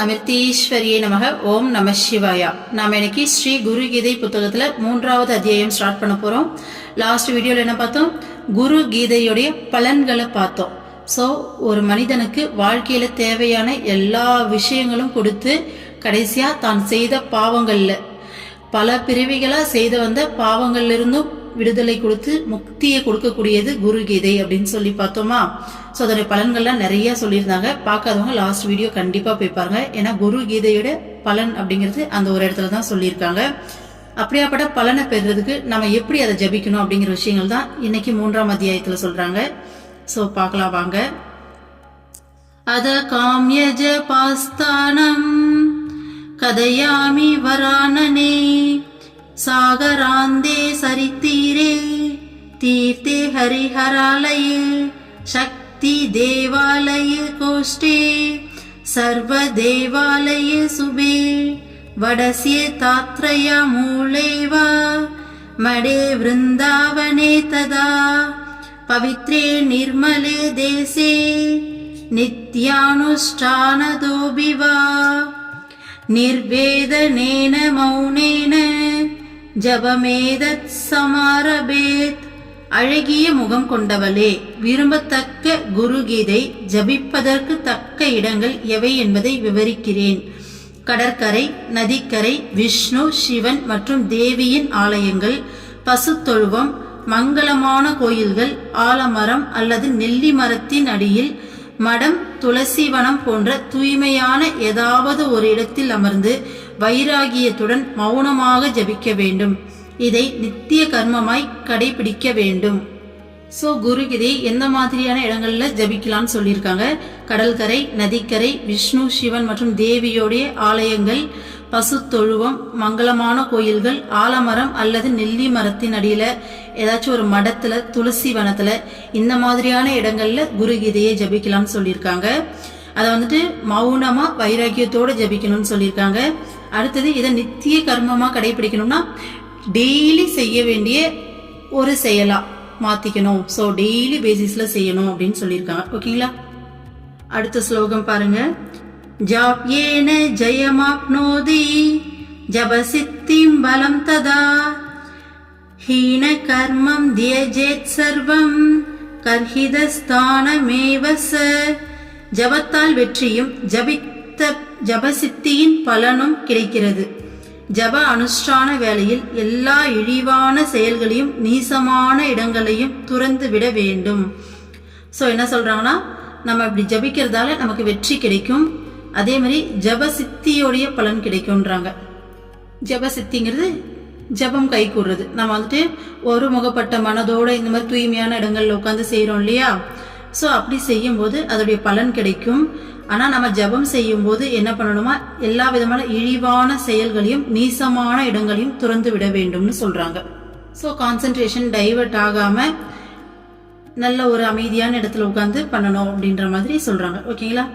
அமிர்தீஸ்வரியே நமக. ஓம் நம சிவாயா. நாம் இன்னைக்கு ஸ்ரீ குரு கீதை புத்தகத்துல 3வது அத்தியாயம் ஸ்டார்ட் பண்ண போறோம். லாஸ்ட் வீடியோல என்ன பார்த்தோம்? குரு கீதையுடைய பலன்களை பார்த்தோம். ஸோ ஒரு மனிதனுக்கு வாழ்க்கையில தேவையான எல்லா விஷயங்களும் கொடுத்து கடைசியா தான் செய்த பாவங்கள்ல பல பிறவிகளா செய்து வந்த பாவங்கள்ல இருந்தும் விடுதலை கொடுத்து முக்தியை கொடுக்கக்கூடியது குரு கீதை அப்படின்னு சொல்லி பார்த்தோமா. ஸோ அதோடைய பலன்கள்லாம் நிறைய சொல்லியிருந்தாங்க. பார்க்காதவங்க லாஸ்ட் வீடியோ கண்டிப்பா போய் பாருங்க. ஏன்னா குரு கீதையோட பலன் அப்படிங்கிறது அந்த ஒரு இடத்துல தான் சொல்லியிருக்காங்க. அப்படியாப்பட்ட பலனை பெறுறதுக்கு நம்ம எப்படி அதை ஜபிக்கணும் அப்படிங்கிற விஷயங்கள் தான் இன்னைக்கு 3ஆம் அத்தியாயத்துல சொல்றாங்க. ஸோ பார்க்கலாம் வாங்க. அத காமிய ஜபாஸ்தானம் கதையாமி வரானனே சாகராந்தே சரித்தீரே தீர்த்தே ஹரிஹராலய சக்தி தேவாலய கோஷ்டே சர்வ தேவாலய சுபே வடசிய தாத்ரயா மூலேவா மடே விருந்தாவனே ததா பவித்ரே நிர்மலே தேசே நித்யானுஷ்டானதோபிவா நிர்வேதனேன மௌனேன ஜபமேதத் சமாரபேத். அழகிய முகம் கொண்டவளே, விரும்பத்தக்க குரு கீதை ஜபிப்பதற்கு தக்க இடங்கள் எவை என்பதை விவரிக்கிறேன். கடற்கரை, நதிக்கரை, விஷ்ணு, சிவன் மற்றும் தேவியின் ஆலயங்கள், பசுத்தொழுவம், மங்களமான கோயில்கள், ஆலமரம் அல்லது நெல்லி மரத்தின் அடியில் மடம், துளசிவனம் போன்ற தூய்மையான ஏதாவது ஒரு இடத்தில் அமர்ந்து வைராகியத்துடன் மௌனமாக ஜபிக்க வேண்டும். இதை நித்திய கர்மமாய் கடைபிடிக்க வேண்டும். ஸோ குருகீதை எந்த மாதிரியான இடங்கள்ல ஜபிக்கலாம்னு சொல்லியிருக்காங்க. கடற்கரை, நதிக்கரை, விஷ்ணு, சிவன் மற்றும் தேவியோடைய ஆலயங்கள், பசு தொழுவம், மங்களமான கோயில்கள், ஆலமரம் அல்லது நெல்லி மரத்தின் அடியில ஏதாச்சும் ஒரு மடத்துல, துளசி வனத்துல, இந்த மாதிரியான இடங்கள்ல குருகீதையை ஜபிக்கலாம்னு சொல்லியிருக்காங்க. அதை வந்துட்டு மௌனமா வைராக்கியத்தோட ஜபிக்கணும்னு சொல்லியிருக்காங்க. அடுத்தது இதை நித்திய கர்மமா கடைபிடிக்கணும்னா டெய்லி செய்ய வேண்டிய ஒரு செயலா மாத்திக்கணும். ஸோ டெய்லி பேசிஸ்ல செய்யணும் அப்படின்னு சொல்லியிருக்காங்க. ஓகேங்களா? அடுத்த ஸ்லோகம் பாருங்க. ஜாப்யேன ஜயமாப்னோதி ஜபசித்திம் பலம் ததா ஹீன கர்மம் தியஜேத் சர்வம் கர்ஹிதஸ்தானமேவச. ஜபத்தால் வெற்றியும் ஜபசித்தியின் பலனும் கிடைக்கிறது. ஜப அனுஷ்டான வேளையில் எல்லா இழிவான செயல்களையும் நீசமான இடங்களையும் துறந்து விட வேண்டும். ஸோ என்ன சொல்றாங்கன்னா, நம்ம இப்படி ஜபிக்கிறதால நமக்கு வெற்றி கிடைக்கும். அதே மாதிரி ஜபசித்தியோடைய பலன் கிடைக்கும்ன்றாங்க. ஜபசித்திங்கிறது ஜபம் கை கூடுறது. நம்ம வந்துட்டு ஒரு முகப்பட்ட மனதோட இந்த மாதிரி தூய்மையான இடங்கள்ல உட்காந்து செய்யறோம் இல்லையா? ஸோ அப்படி செய்யும் போது அதோடைய பலன் கிடைக்கும். ஆனா நம்ம ஜபம் செய்யும் போது என்ன பண்ணணுமா, எல்லா விதமான இழிவான செயல்களையும் நீசமான இடங்களையும் துறந்து விட வேண்டும்னு சொல்றாங்க. ஸோ கான்சென்ட்ரேஷன் டைவர்ட் ஆகாம நல்ல ஒரு அமைதியான இடத்துல உட்காந்து பண்ணணும் அப்படின்ற மாதிரி சொல்றாங்க. ஓகேங்களா?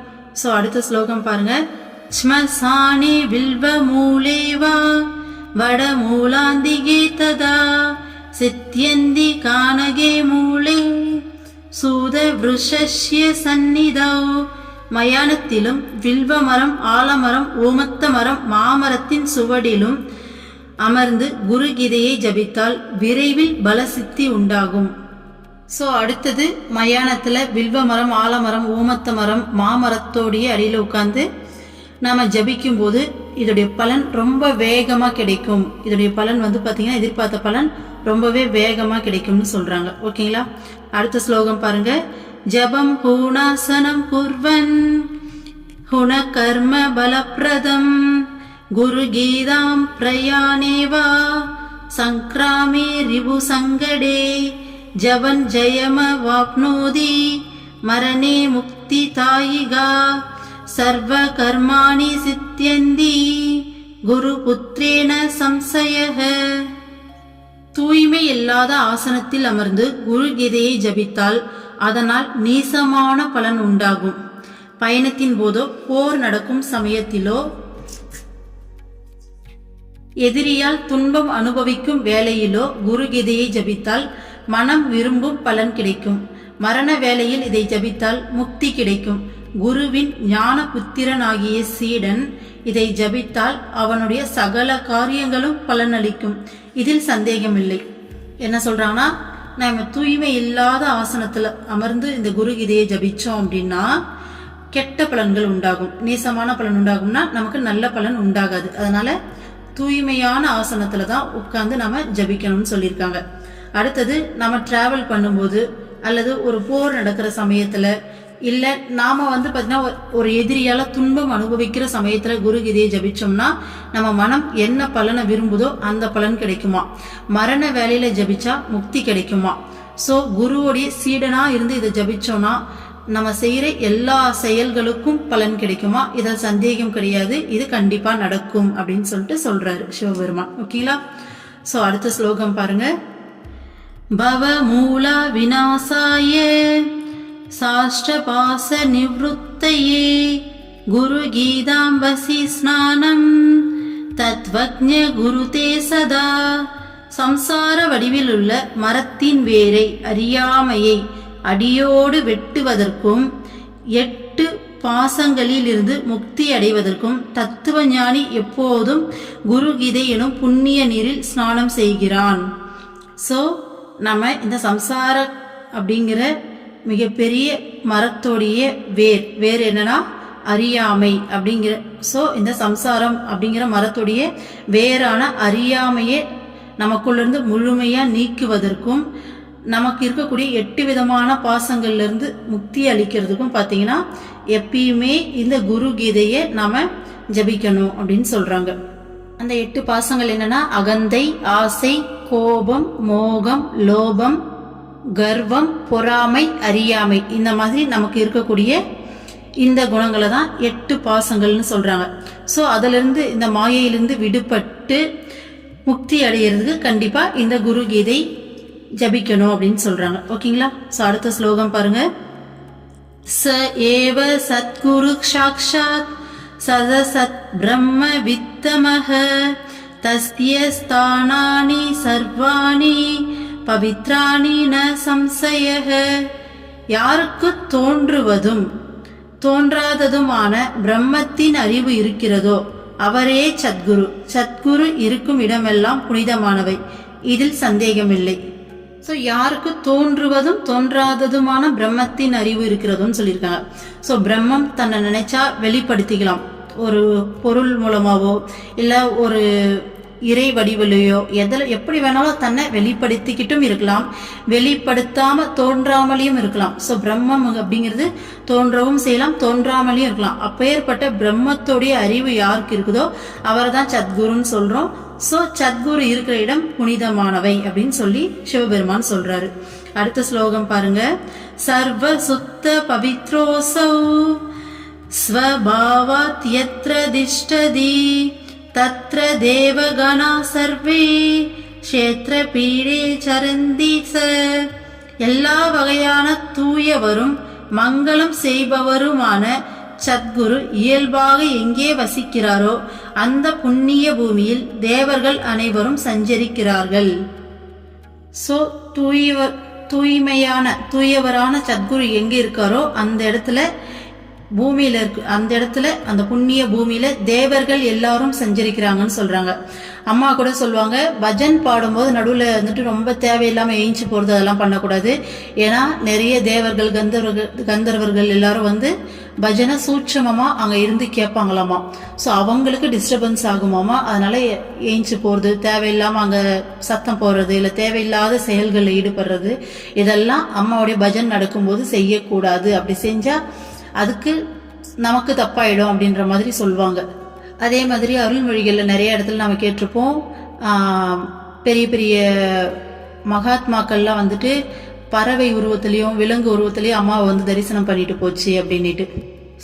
ஸோ அடுத்த ஸ்லோகம் பாருங்க. ஸ்மசானே வில்வ மூலேவா வட மூலாந்திகே ததா சித்யந்தி கானகே மூலே சூத விருஷஸ்ய சந்நிதோ. மயானத்திலும் வில்வ மரம், ஆலமரம், ஓமத்த மரம், மாமரத்தின் சுவடிலும் அமர்ந்து குரு கீதையை ஜபித்தால் விரைவில் பலசித்தி உண்டாகும். ஸோ அடுத்தது மயானத்துல வில்வ மரம், ஆலமரம், ஓமத்த மரம், மாமரத்தோடைய அடியில உட்கார்ந்து நாம ஜபிக்கும் போது இதோடைய பலன் ரொம்ப வேகமா கிடைக்கும். இதோடைய பலன் வந்து பாத்தீங்கன்னா எதிர்பார்த்த பலன் ரொம்பவே வேகமா கிடைக்கும்னு சொல்றாங்க. ஓகேங்களா? அடுத்த ஸ்லோகம் பாருங்க. ஜபம் ஹூணாசனம் குர்வன் ஹுண கர்ம பலப்ரதம் குரு கீதாம் பிரயாணேவா சங்கிராமே ரிபு சங்கடே ஜபன் ஜயம வாப்னோதி மரணே முக்தி தாயிகா சர்வ கர்மாணி சித்யந்தி குரு புத்திரேன சம்சயஹ. தூய்மை இல்லாத ஆசனத்தில் அமர்ந்து குரு கீதையை ஜபித்தால் அதனால் நீசமான பலன் உண்டாகும். பயணத்தின் போதோ, போர் நடக்கும் சமயத்திலோ, எதிரியால் துன்பம் அனுபவிக்கும் வேளையிலோ குரு கீதையை ஜபித்தால் மனம் விரும்பும் பலன் கிடைக்கும். மரண வேளையில் இதை ஜபித்தால் முக்தி கிடைக்கும். குருவின் ஞான புத்திரனாகிய சீடன் இதை ஜபித்தால் அவனுடைய சகல காரியங்களும் பலனளிக்கும். இதில் சந்தேகமில்லை. என்ன சொல்றாங்கன்னா, நம்ம தூய்மை இல்லாத ஆசனத்துல அமர்ந்து இந்த குரு கீதையை ஜபிச்சோம் அப்படின்னா கெட்ட பலன்கள் உண்டாகும். நீசமான பலன் உண்டாகும்னா நமக்கு நல்ல பலன் உண்டாகாது. அதனால தூய்மையான ஆசனத்துல தான் உட்கார்ந்து நம்ம ஜபிக்கணும்னு சொல்லியிருக்காங்க. அடுத்தது, நம்ம டிராவல் பண்ணும்போது அல்லது ஒரு போர் நடக்கிற சமயத்துல, இல்ல நாம பாத்தீங்கன்னா ஒரு எதிரியால துன்பம் அனுபவிக்கிற சமயத்துல குரு கீதையை ஜபிச்சோம்னா நம்ம மனம் என்ன பலனை விரும்புதோ அந்த பலன் கிடைக்குமா. மரண வேலையில ஜபிச்சா முக்தி கிடைக்குமா. சோ குருவோடைய சீடனா இருந்து இதை ஜபிச்சோம்னா நம்ம செய்யற எல்லா செயல்களுக்கும் பலன் கிடைக்குமா. இதில் சந்தேகம் கிடையாது. இது கண்டிப்பா நடக்கும் அப்படின்னு சொல்லிட்டு சொல்றாரு சிவபெருமான். ஓகேங்களா. சோ அடுத்த ஸ்லோகம் பாருங்க. பவ மூலா விநாசாய சாஷ்டபாச நிவృత్తயே குரு கீதாம்பசி ஸ்நானம் தத்வக்ஞ குருதே சதா. சம்சார வடிவில் உள்ள மரத்தின் வேரை அறியாமையை அடியோடு வெட்டுவதற்கும் 8 பாசங்களில் இருந்து முக்தி அடைவதற்கும் தத்துவ ஞானி எப்போதும் குரு கீதை எனும் புண்ணிய நீரில் ஸ்நானம் செய்கிறான். சோ நம்ம இந்த சம்சார அப்படிங்கிற மிகப்பெரிய மரத்தோடைய வேர் என்னன்னா அறியாமை அப்படிங்கிற. சோ இந்த சம்சாரம் அப்படிங்கிற மரத்துடைய வேறான அறியாமையை நமக்குள்ள இருந்து முழுமையா நீக்குவதற்கும் நமக்கு இருக்கக்கூடிய 8 விதமான பாசங்கள்ல இருந்து முக்தி அளிக்கிறதுக்கும் பாத்தீங்கன்னா எப்பயுமே இந்த குரு கீதையை நாம ஜபிக்கணும் அப்படின்னு சொல்றாங்க. அந்த 8 பாசங்கள் என்னன்னா அகந்தை, ஆசை, கோபம், மோகம், லோபம், கர்வம், பொறாமை, அறியாமை. இந்த மாதிரி நமக்கு இருக்கக்கூடிய இந்த குணங்களை தான் 8 பாசங்கள்னு சொல்றாங்க. சோ அதுல இருந்து இந்த மாயையிலிருந்து விடுபட்டு முக்தி அடையிறதுக்கு கண்டிப்பா இந்த குரு கீதை ஜபிக்கணும் அப்படின்னு சொல்றாங்க. ஓகேங்களா. சோ அடுத்த ஸ்லோகம் பாருங்க. ச ஏவ சத்குரு சாக்ஷாத் சதசத் பிரம்ம வித்தமஹ தஸ்ய ஸ்தானானி சர்வாணி பவித்ராணி ந சம்சயஹ. யாருக்கு தோன்றுவதும் தோன்றாததுமான பிரம்மத்தின் அறிவு இருக்கிறதோ அவரே சத்குரு. சத்குரு இருக்கும் இடமெல்லாம் புனிதமானவை. இதில் சந்தேகமில்லை. ஸோ யாருக்கு தோன்றுவதும் தோன்றாததுமான பிரம்மத்தின் அறிவு இருக்கிறதுன்னு சொல்லியிருக்காங்க. ஸோ பிரம்மம் தன்னை நினைச்சா வெளிப்படுத்திக்கலாம். ஒரு பொருள் மூலமாவோ இல்லை ஒரு இறை வடிவிலையோ எப்படி வேணாலும் தன்னை வெளிப்படுத்திக்கிட்டும் இருக்கலாம், வெளிப்படுத்தாம தோன்றாமலையும் இருக்கலாம். ஸோ பிரம்மம் அப்படிங்கிறது தோன்றவும் செய்யலாம், தோன்றாமலையும் இருக்கலாம். அப்பேற்பட்ட பிரம்மத்தோடைய அறிவு யாருக்கு இருக்குதோ அவரை தான் சத்குருன்னு சொல்றோம். சோ சத்குரு இருக்கிற இடம் புனிதமானவை அப்படின்னு சொல்லி சிவபெருமான் சொல்றாரு. அடுத்த ஸ்லோகம் பாருங்க. சர்வ சுத்த பவித்ரோசௌ ஸ்வபாவாத் யத்ர திஷ்டதி தத்ர தேவகணா சர்வே க்ஷேத்ர பீடே சரந்தி ச. எல்லா வகையான தூயவரும் மங்களம் செய்பவருமான சத்குரு இயல்பாக எங்கே வசிக்கிறாரோ அந்த புண்ணிய பூமியில் தேவர்கள் அனைவரும் சஞ்சரிக்கிறார்கள். சோ தூயவரான சத்குரு எங்க இருக்காரோ அந்த இடத்துல பூமியில இருக்கு. அந்த இடத்துல அந்த புண்ணிய பூமியில தேவர்கள் எல்லாரும் சஞ்சரிக்கிறாங்கன்னு சொல்றாங்க. அம்மா கூட சொல்லுவாங்க, பஜன் பாடும்போது நடுவில் ரொம்ப தேவையில்லாம ஏஞ்சி போறது அதெல்லாம் பண்ணக்கூடாது. ஏன்னா நிறைய தேவர்கள் கந்தர்வர்கள் எல்லாரும் பஜனை சூட்சமமா அங்க இருந்து கேட்பாங்களாமா. ஸோ அவங்களுக்கு டிஸ்டர்பன்ஸ் ஆகுமாமா. அதனால ஏஞ்சி போறது, தேவையில்லாம அங்க சத்தம் போடுறது, இல்லை தேவையில்லாத செயல்களில் ஈடுபடுறது, இதெல்லாம் அம்மாவுடைய பஜன் நடக்கும்போது செய்யக்கூடாது. அப்படி செஞ்சா அதுக்கு நமக்கு தப்பாயிடும் அப்படின்ற மாதிரி சொல்லுவாங்க. அதே மாதிரி அருள்மொழிகள்ல நிறைய இடத்துல நம்ம கேட்டிருப்போம், பெரிய பெரிய மகாத்மாக்கள்லாம் பறவை உருவத்திலையும் விலங்கு உருவத்திலையும் அம்மாவை தரிசனம் பண்ணிட்டு போச்சு அப்படின்னுட்டு.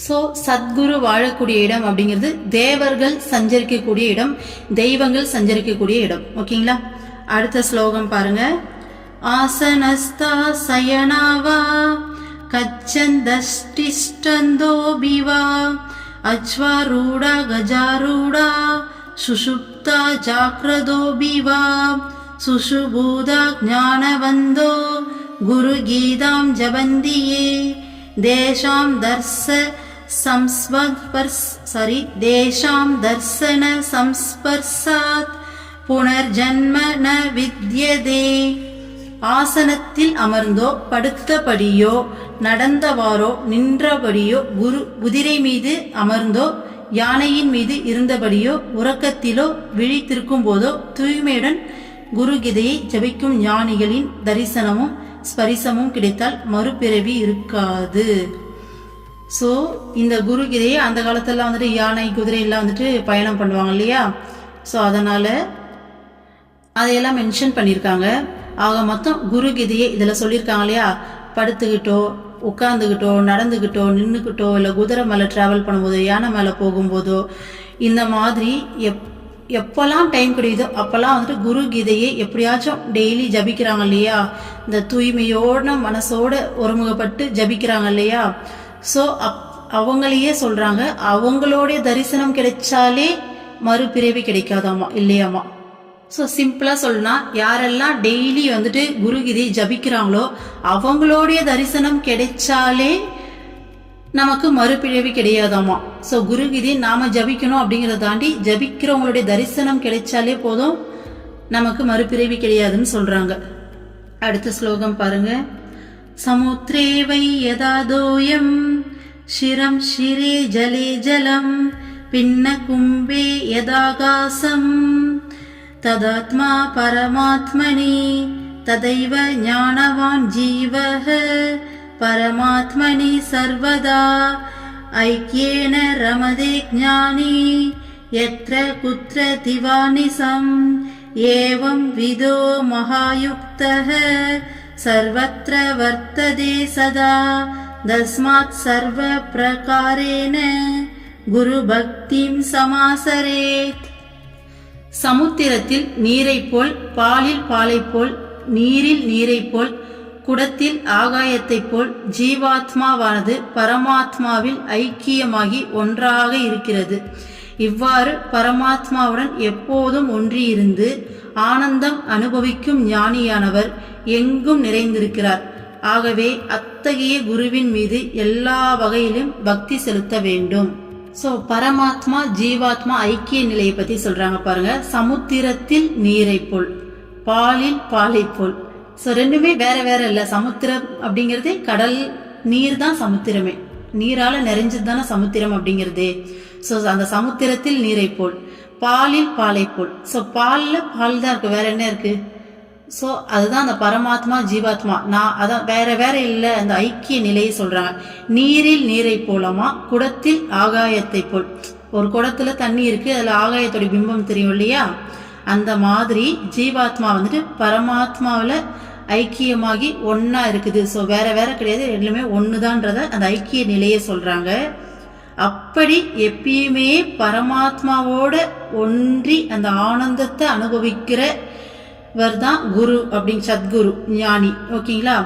சோ சத்குரு வாழக்கூடிய இடம் அப்படிங்கிறது தேவர்கள் சஞ்சரிக்கக்கூடிய இடம், தெய்வங்கள் சஞ்சரிக்கக்கூடிய இடம். ஓகேங்களா. அடுத்த ஸ்லோகம் பாருங்க. ஆசனஸ்தா சயனாவா கச்சந்தஷ்டிஷ்டந்தோ பிவா அச்வாரூடா கஜாரூடா சுஷுப்தா ஜாக்ரதோ பிவா சுஷுபூதா ஞானவந்தோ குரு கீதாம் ஜபந்தியே தேஷாம் தர்சன சம்ஸ்பர்சாத் புனர்ஜன்ம ந வித்யதே. ஆசனத்தில் அமர்ந்தோ படுத்தபடியோ நடந்தவாறோ நின்றபடியோ குதிரை மீது அமர்ந்தோ யானையின் மீது இருந்தபடியோ உறக்கத்திலோ விழித்திருக்கும் போதோ தூய்மையுடன் குருகீதையை ஜபிக்கும் ஞானிகளின் தரிசனமும் ஸ்பரிசமும் கிடைத்தால் மறுபிறவி இருக்காது. ஸோ இந்த குருகீதையை அந்த காலத்துல வந்துட்டு யானை குதிரை எல்லாம் வந்துட்டு பயணம் பண்ணுவாங்க இல்லையா. ஸோ அதனால அதையெல்லாம் மென்ஷன் பண்ணியிருக்காங்க. ஆக மொத்தம் குருகீதையை இதில் சொல்லியிருக்காங்க இல்லையா, படுத்துக்கிட்டோ உட்காந்துக்கிட்டோ நடந்துக்கிட்டோ நின்றுக்கிட்டோ இல்லை குதிரை மேலே ட்ராவல் பண்ணும்போதோ யானை மேலே போகும்போதோ இந்த மாதிரி எப்போல்லாம் டைம் கிடைக்குதோ அப்போல்லாம் வந்துட்டு குருகீதையை எப்படியாச்சும் டெய்லி ஜபிக்கிறாங்க இல்லையா, இந்த தூய்மையோட மனசோட ஒருமுகப்பட்டு ஜபிக்கிறாங்க இல்லையா. ஸோ அவங்களையே சொல்கிறாங்க, அவங்களோடைய தரிசனம் கிடைச்சாலே மறுபிறவி கிடைக்காதாமா இல்லையாமா. ஸோ சிம்பிளாக சொல்லனா யாரெல்லாம் டெய்லி வந்துட்டு குருகீதை ஜபிக்கிறாங்களோ அவங்களுடைய தரிசனம் கிடைச்சாலே நமக்கு மறுபிறவி கிடையாதாமா. ஸோ குருகீதை நாம ஜபிக்கணும் அப்படிங்கிறத தாண்டி ஜபிக்கிறவங்களுடைய தரிசனம் கிடைச்சாலே போதும், நமக்கு மறுபிறவி கிடையாதுன்னு சொல்றாங்க. அடுத்த ஸ்லோகம் பாருங்க. சமுத்ரே வை யதாதோயம் ஷிரம் ஷிரே ஜலே ஜலம் பின்ன கும்பே யதாகாசம் ததாத்மா பரமாத்மனி ததைவ ஞானவான் ஜீவஹ பரமாத்மனி சர்வதா ஐக்யேன ரமதே ஞானி யத்ர குத்ர திவானிசம் ஏவம் விதோ மகாயுக்தஹ சர்வத்ர வர்த்ததே சதா தஸ்மாத் சர்வ பிரகாரேன குரு பக்திம் சமாசரேத். சமுத்திரத்தில் நீரை போல், பாலில் பாலை போல், நீரில் நீரை போல், குடத்தில் ஆகாயத்தை போல் ஜீவாத்மாவானது பரமாத்மாவில் ஐக்கியமாகி ஒன்றாக இருக்கிறது. இவ்வாறு பரமாத்மாவுடன் எப்போதும் ஒன்றியிருந்து ஆனந்தம் அனுபவிக்கும் ஞானியானவர் எங்கும் நிறைந்திருக்கிறார். ஆகவே அத்தகைய குருவின் மீது எல்லா வகையிலும் பக்தி செலுத்த வேண்டும். ஸோ பரமாத்மா ஜீவாத்மா ஐக்கிய நிலையை பத்தி சொல்றாங்க பாருங்க. சமுத்திரத்தில் நீரை போல், பாலில் பாலை போல். ஸோ ரெண்டுமே வேற வேற இல்லை. சமுத்திரம் அப்படிங்கிறது கடல் நீர் தான் சமுத்திரமே, நீரால நிறைஞ்சது தானே சமுத்திரம் அப்படிங்கிறது. ஸோ அந்த சமுத்திரத்தில் நீரை போல், பாலில் பாலை போல். ஸோ பாலில் பால் தான் இருக்கு, வேற என்ன இருக்கு. ஸோ அதுதான் அந்த பரமாத்மா ஜீவாத்மா, நான் அதான் வேற வேற இல்லை, அந்த ஐக்கிய நிலையை சொல்றாங்க. நீரில் நீரை போலமா, குடத்தில் ஆகாயத்தை போல். ஒரு குடத்துல தண்ணி இருக்கு, அதுல ஆகாயத்தோட பிம்பம் தெரியும் இல்லையா, அந்த மாதிரி ஜீவாத்மா வந்துட்டு பரமாத்மாவில ஐக்கியமாகி ஒன்னா இருக்குது. ஸோ வேற வேற கிடையாது, ரெண்டுமே ஒண்ணுதான்றத அந்த ஐக்கிய நிலையை சொல்றாங்க. அப்படி எப்பயுமே பரமாத்மாவோட ஒன்றி அந்த ஆனந்தத்தை அனுபவிக்கிறவர் தான் குரு அப்படின்னு, சத்குரு ஞானி. ஓகேங்களா.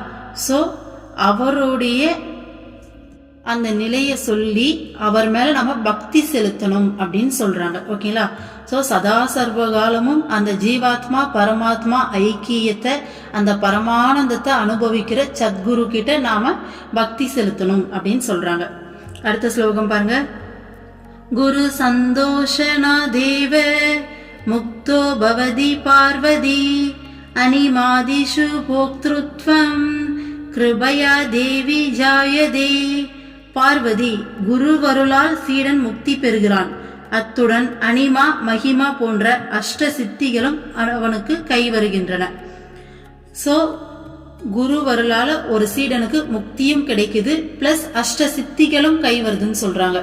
ஸோ அவருடைய அந்த நிலையை சொல்லி அவர் மேல நம்ம பக்தி செலுத்தணும் அப்படின்னு சொல்றாங்க. ஓகேங்களா. ஸோ சதா சர்வகாலமும் அந்த ஜீவாத்மா பரமாத்மா ஐக்கியத்தை, அந்த பரமானந்தத்தை அனுபவிக்கிற சத்குரு கிட்ட நாம பக்தி செலுத்தணும் அப்படின்னு சொல்றாங்க. அடுத்த ஸ்லோகம் பாருங்க. குரு சந்தோஷனா தேவ முக்தோ பவதி பார்வதி அனிமாதிஷு போக்திருத்வம் கிருபயா தேவி ஜாயதே. பார்வதி குருவருளால் சீடன் முக்தி பெறுகிறான். அத்துடன் அனிமா மகிமா போன்ற அஷ்ட சித்திகளும் அவனுக்கு கை வருகின்றன. சோ குருவருளால ஒரு சீடனுக்கு முக்தியும் கிடைக்குது, பிளஸ் அஷ்ட சித்திகளும் கை வருதுன்னு சொல்றாங்க.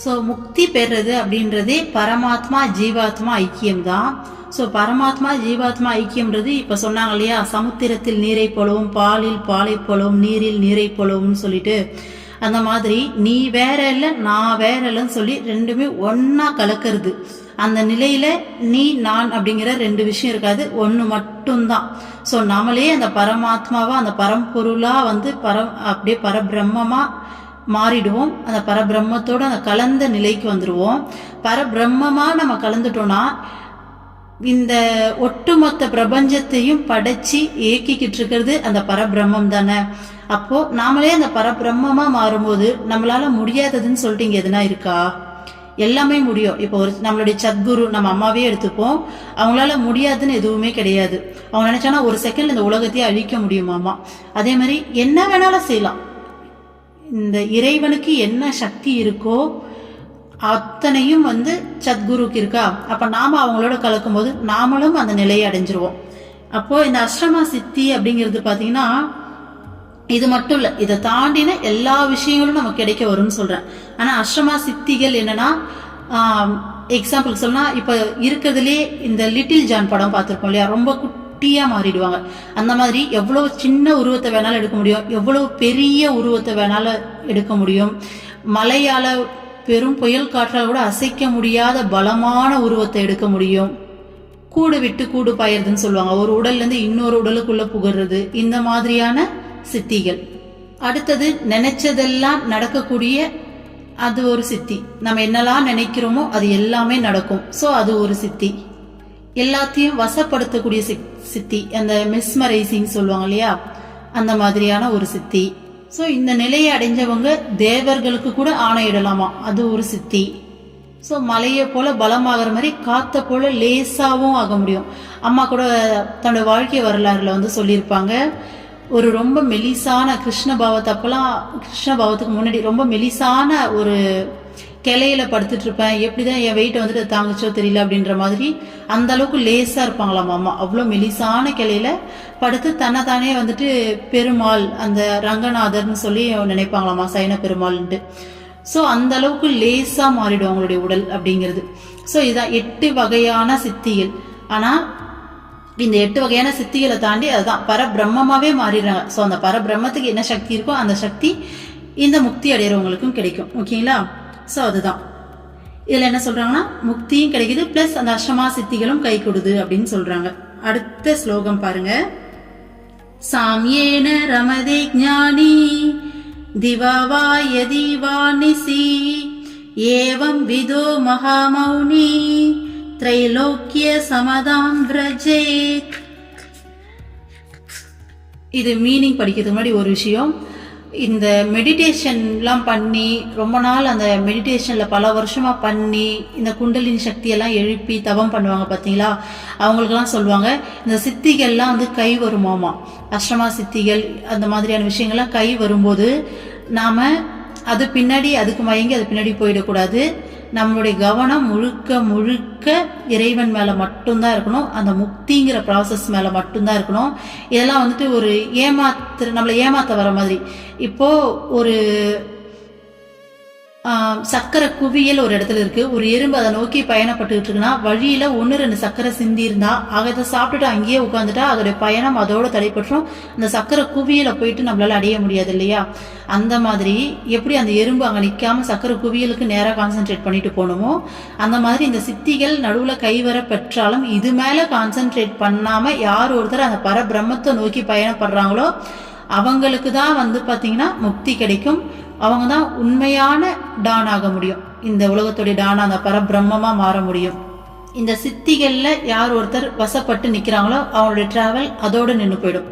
ஸோ முக்தி பெறுறது அப்படின்றதே பரமாத்மா ஜீவாத்மா ஐக்கியம்தான். ஸோ பரமாத்மா ஜீவாத்மா ஐக்கியம்ன்றது இப்போ சொன்னாங்க இல்லையா, சமுத்திரத்தில் நீரை போலவும் பாலில் பாலை போலவும் நீரில் நீரை போலவும் சொல்லிட்டு, அந்த மாதிரி நீ வேற இல்லை நான் வேற இல்லைன்னு சொல்லி ரெண்டுமே ஒன்னா கலக்கிறது. அந்த நிலையில நீ நான் அப்படிங்கிற ரெண்டு விஷயம் இருக்காது, ஒன்று மட்டும்தான். ஸோ நம்மளே அந்த பரமாத்மாவா அந்த பரம்பொருளா வந்து அப்படியே பரபிரம்மமா மாறிடுவோம். அந்த பரபிரம்மத்தோட அந்த கலந்த நிலைக்கு வந்துடுவோம். பரபிரம்மமா நம்ம கலந்துட்டோம்னா இந்த ஒட்டுமொத்த பிரபஞ்சத்தையும் படைச்சி இயக்கிக்கிட்டு இருக்கிறது அந்த பரபிரம்மம் தானே. அப்போ நாமளே அந்த பரபிரம்மமா மாறும்போது நம்மளால முடியாததுன்னு சொல்லிட்டு இங்க எதுனா இருக்கா? எல்லாமே முடியும். இப்போ ஒரு நம்மளுடைய சத்குரு நம்ம அம்மாவே எடுத்துப்போம், அவங்களால முடியாதுன்னு எதுவுமே கிடையாது. அவங்க நினைச்சானா ஒரு செகண்ட்ல இந்த உலகத்தையே அழிக்க முடியுமாமா. அதே மாதிரி என்ன வேணாலும் செய்யலாம். இந்த இறைவனுக்கு என்ன சக்தி இருக்கோ அத்தனையும் சத்குருக்கு இருக்கா. அப்ப நாம அவங்களோட கலக்கும் போது நாமளும் அந்த நிலையை அடைஞ்சிருவோம். அப்போ இந்த அஷ்டமா சித்தி அப்படிங்கிறது பாத்தீங்கன்னா இது மட்டும் இல்ல, இதை தாண்டின எல்லா விஷயங்களும் நமக்கு கிடைக்க வரும்னு சொல்றேன். ஆனா அஷ்டமா சித்திகள் என்னன்னா, எக்ஸாம்பிள் சொன்னா இப்ப இருக்கிறதுலே இந்த லிட்டில் ஜான் படம் பார்த்திருப்போம் இல்லையா, ரொம்ப குட்டியா மாறிடுவாங்க. அந்த மாதிரி எவ்வளவு சின்ன உருவத்தை வேணாலும் எடுக்க முடியும், எவ்வளவு பெரிய உருவத்தை வேணாலும் எடுக்க முடியும். மலையால பெரும் புயல் காற்றால் கூட அசைக்க முடியாத பலமான உருவத்தை எடுக்க முடியும். கூடு விட்டு கூடு பாயறதுன்னு சொல்லுவாங்க, ஒரு உடல்ல இருந்து இன்னொரு உடலுக்குள்ள புகழ்றது, இந்த மாதிரியான சித்திகள். அடுத்தது நினைச்சதெல்லாம் நடக்கக்கூடிய அது ஒரு சித்தி. நம்ம என்னெல்லாம் நினைக்கிறோமோ அது எல்லாமே நடக்கும். சோ அது ஒரு சித்தி. எல்லாத்தையும் வசப்படுத்தக்கூடிய சித்தி, அந்த மெஸ்மரைசிங் சொல்லுவாங்க இல்லையா, அந்த மாதிரியான ஒரு சித்தி. சோ இந்த நிலையை அடைஞ்சவங்க தேவர்களுக்கு கூட ஆணையிடலாமா, அது ஒரு சித்தி. ஸோ மலையை போல பலமாகிற மாதிரி காத்த போல லேசாவும் ஆக முடியும். அம்மா கூட தன்னோட வாழ்க்கை வரலாறுல சொல்லியிருப்பாங்க, ஒரு ரொம்ப மெலிசான கிருஷ்ண பாவத்தை, அப்பெல்லாம் கிருஷ்ண பாவத்துக்கு முன்னாடி ரொம்ப மெலிசான ஒரு கிளையில படுத்துட்டு இருப்பேன், எப்படிதான் என் வெயிட்டை தாங்குச்சோ தெரியல அப்படின்ற மாதிரி அந்த அளவுக்கு லேசா இருப்பாங்களாம் அம்மா. அவ்வளோ மெலிசான கிளையில படுத்து தன்னைத்தானே பெருமாள், அந்த ரங்கநாதர்னு சொல்லி நினைப்பாங்களாமா, சைன பெருமாள்ன்ட்டு. ஸோ அந்த அளவுக்கு லேசா மாறிடும் அவங்களுடைய உடல் அப்படிங்கிறது. ஸோ இதான் 8 வகையான சித்திகள். ஆனா இந்த 8 வகையான சித்திகளை தாண்டி அதுதான் பரபிரம்மமாவே மாறிடுறாங்க. ஸோ அந்த பரபிரம்மத்துக்கு என்ன சக்தி இருக்கோ அந்த சக்தி இந்த முக்தி அடைகிறவங்களுக்கும் கிடைக்கும். ஓகேங்களா? ஸோ அதுதான் இதுல என்ன சொல்றாங்கன்னா, முக்தியும் கிடைக்குது பிளஸ் அந்த அஷ்டமா சித்திகளும் கை கொடுது அப்படின்னு சொல்றாங்க. அடுத்த ஸ்லோகம் பாருங்க. சாம்யேன ரமதே ஞானி திவாவா யதிவானிசி ஏவம் விதோ மகாமௌனி த்ரைலோக்கிய சமதாம் விரஜேத். இது மீனிங் படிக்கிறதுக்கு முன்னாடி ஒரு விஷயம், இந்த மெடிடேஷன்லாம் பண்ணி ரொம்ப நாள் அந்த மெடிடேஷனில் பல வருஷமாக பண்ணி இந்த குண்டலினி சக்தியெல்லாம் எழுப்பி தவம் பண்ணுவாங்க பார்த்தீங்களா, அவங்களுக்கெல்லாம் சொல்லுவாங்க இந்த சித்திகள்லாம் கை வருமாமா. அஷ்டமா சித்திகள் அந்த மாதிரியான விஷயங்கள்லாம் கை வரும்போது நாம் அது பின்னாடி அதுக்கு மயங்கி அது பின்னாடி போயிடக்கூடாது. நம்மளுடைய கவனம் முழுக்க முழுக்க இறைவன் மேல மட்டும்தான் இருக்கணும், அந்த முக்திங்கிற ப்ராசஸ் மேல மட்டும்தான் இருக்கணும். இதெல்லாம் ஒரு நம்மளை ஏமாத்த வர மாதிரி. இப்போ ஒரு சக்கரை குவியல் ஒரு இடத்துல இருக்கு, ஒரு எறும்பு அதை நோக்கி பயணப்பட்டுக்கிட்டு இருக்குன்னா வழியில 1-2 சக்கரை சிந்தி இருந்தா அதை சாப்பிட்டுட்டு அங்கேயே உட்காந்துட்டா அதோடைய பயணம் அதோட தடைப்பற்றும், அந்த சக்கரை குவியலை போயிட்டு நம்மளால அடைய முடியாது இல்லையா. அந்த மாதிரி எப்படி அந்த எறும்பு அங்க நிக்காம சக்கரை குவியலுக்கு நேரா கான்சென்ட்ரேட் பண்ணிட்டு போகணுமோ, அந்த மாதிரி இந்த சித்திகள் நடுவுல கைவர பெற்றாலும் இது மேல கான்சென்ட்ரேட் பண்ணாம யார் ஒருத்தர் அந்த பரபிரம்மத்தை நோக்கி பயணப்படுறாங்களோ அவங்களுக்கு தான் பாத்தீங்கன்னா முக்தி கிடைக்கும். அவங்க தான் உண்மையான டான் ஆக முடியும், இந்த உலகத்துடைய டான், அந்த பரபிரம்மமா மாற முடியும். இந்த சித்திகள்ல யார் ஒருத்தர் வசப்பட்டு நிக்கிறாங்களோ அவங்களுடைய டிராவல் அதோடு நின்று போயிடும்.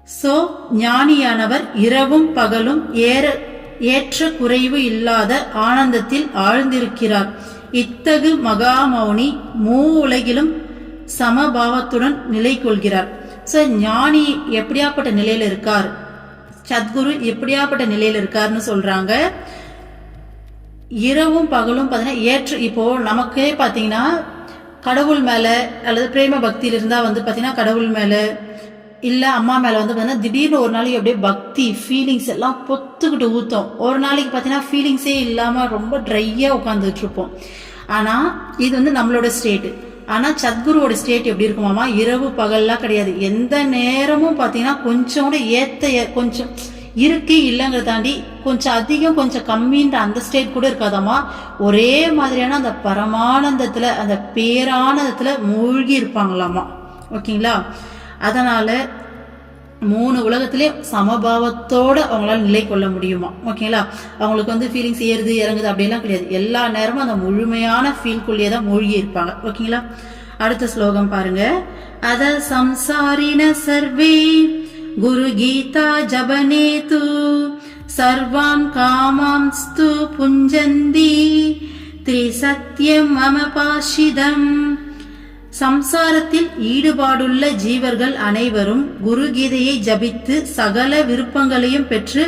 சோ ஞானியானவர் இரவும் பகலும் ஏற்ற குறைவு இல்லாத ஆனந்தத்தில் ஆழ்ந்திருக்கிறார். இத்தகு மகாமௌனி உலகிலும் சமபாவத்துடன் நிலை கொள்கிறார். சோ ஞானி எப்படியாப்பட்ட நிலையில இருக்கார், சத்குரு எப்படியாப்பட்ட நிலையில இருக்காருன்னு சொல்றாங்க. இரவும் பகலும் பாத்தீங்கன்னா இப்போ நமக்கே பாத்தீங்கன்னா கடவுள் மேல அல்லது பிரேம பக்தியில இருந்தா பாத்தீங்கன்னா கடவுள் மேல இல்ல அம்மா மேல பாத்தீங்கன்னா திடீர்னு ஒரு நாளைக்கு அப்படியே பக்தி ஃபீலிங்ஸ் எல்லாம் பொத்துக்கிட்டு ஊத்தும். ஒரு நாளைக்கு பாத்தீங்கன்னா ஃபீலிங்ஸே இல்லாம ரொம்ப ட்ரையா உட்காந்துட்டு இருப்போம். ஆனா இது நம்மளோட ஸ்டேட். ஆனா சத்குருவோட ஸ்டேட் எப்படி இருக்குமாமா, இரவு பகல்லாம் கிடையாது, எந்த நேரமும் பாத்தீங்கன்னா கொஞ்சம் கூட கொஞ்சம் இருக்கு இல்லைங்கிறத தாண்டி கொஞ்சம் அதிகம் கொஞ்சம் கம்மின்ற அந்த ஸ்டேட் கூட இருக்காதாமா. ஒரே மாதிரியான அந்த பரமானந்தத்துல அந்த பேரானந்தத்துல மூழ்கி இருப்பாங்களாமா. ஓகேங்களா? அதனால 3 உலகத்திலே சமபாவத்தோட அவங்களால நிலை கொள்ள முடியுமா. ஓகேங்களா? அவங்களுக்கு ஃபீலிங்ஸ் ஏறுது இறங்குது அப்படியெல்லாம் கிடையாது, எல்லா நேரமும் அந்த முழுமையான ஃபீல்குள்ளேயே தான் மூழ்கி இருப்பாங்க. ஓகேங்களா? அடுத்த ஸ்லோகம் பாருங்க. அத சம்சாரின சர்வே குரு கீதா ஜபனேது சர்வான் காமாம்ஸ்து புஞ்சந்தி த்ரிசத்யம் மம பாஷிதம். சம்சாரத்தில் ஈடுபாடுள்ள ஜீவர்கள் அனைவரும் குரு கீதையை ஜபித்து சகல விருப்பங்களையும் பெற்று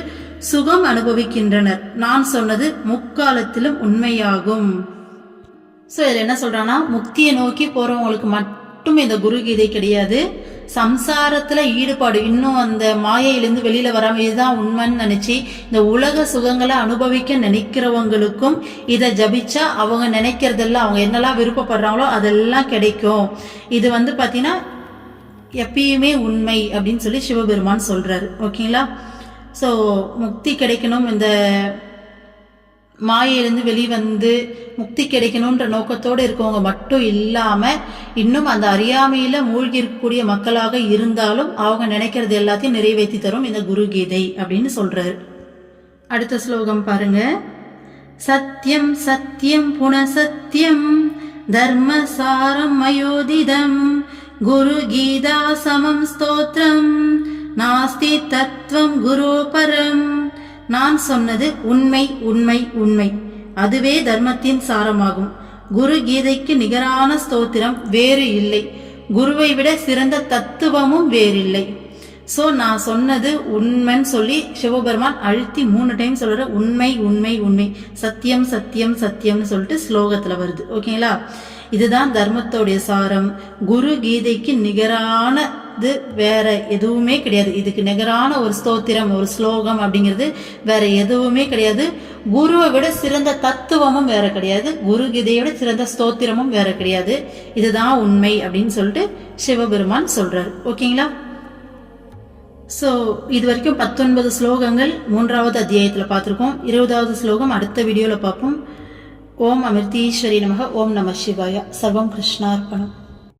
சுகம் அனுபவிக்கின்றனர். நான் சொன்னது முக்காலத்திலும் உண்மையாகும். ஸோ இதில் என்ன சொல்றாங்கன்னா, முக்தியை நோக்கி போறவங்களுக்கு மட்டும் இந்த குரு கீதை கிடையாது. சம்சாரத்துல ஈடுபாடு இன்னும் அந்த மாயையிலிருந்து வெளியில வராம இதுதான் உண்மைன்னு நினைச்சு இந்த உலக சுகங்களை அனுபவிக்க நினைக்கிறவங்களுக்கும் இதை ஜபிச்சா அவங்க நினைக்கிறதெல்லாம், அவங்க என்னெல்லாம் விருப்பப்படுறாங்களோ அதெல்லாம் கிடைக்கும். இது பாத்தீங்கன்னா எப்பயுமே உண்மை அப்படின்னு சொல்லி சிவபெருமான் சொல்றாரு. ஓகேங்களா? ஸோ முக்தி கிடைக்கணும், இந்த மாயிலிருந்து வெளிவந்து முக்தி கிடைக்கணும்ன்ற நோக்கத்தோடு இருக்கவங்க மட்டும் இல்லாம இன்னும் அந்த அறியாமையில மூழ்கி இருக்கக்கூடிய மக்களாக இருந்தாலும் அவங்க நினைக்கிறது எல்லாத்தையும் நிறைவேற்றி தரும் இந்த குரு கீதை அப்படின்னு சொல்றாரு. அடுத்த ஸ்லோகம் பாருங்க. சத்யம் சத்யம் புனசத்யம் தர்மசாரம் மயோதிதம் குரு கீதா சமம் ஸ்தோத்ரம் நாஸ்தி தத்துவம் குரு பரம். நான் சொன்னது உண்மை உண்மை உண்மை, அதுவே தர்மத்தின் சாரமாகும். குரு கீதைக்கு நிகரான ஸ்தோத்திரம் வேறு இல்லை, குருவை விட சிறந்த தத்துவமும் வேறில்லை. சோ நான் சொன்னது உண்மைன்னு சொல்லி சிவபெருமான் அழுத்தி 3 டைம் சொல்ற. உண்மை உண்மை உண்மை, சத்தியம் சத்தியம் சத்தியம்னு சொல்லிட்டு ஸ்லோகத்துல வருது. ஓகேங்களா? இதுதான் தர்மத்தோடைய சாரம். குரு கீதைக்கு நிகரானது வேற எதுவுமே கிடையாது. இதுக்கு நிகரான ஒரு ஸ்தோத்திரம், ஒரு ஸ்லோகம் அப்படிங்கிறது வேற எதுவுமே கிடையாது. குருவை விட சிறந்த தத்துவமும் வேற கிடையாது, குரு கீதையோட சிறந்த ஸ்தோத்திரமும் வேற கிடையாது. இதுதான் உண்மை அப்படின்னு சொல்லிட்டு சிவபெருமான் சொல்றாரு. ஓகேங்களா? ஸோ இது வரைக்கும் 19 ஸ்லோகங்கள் 3வது அத்தியாயத்தில் பார்த்துருக்கோம். 20வது ஸ்லோகம் அடுத்த வீடியோவில் பார்ப்போம். ஓம் அமிர்தீஸ்வரி நமக. ஓம் நம சிவாய. சர்வம் கிருஷ்ணார்ப்பணம்.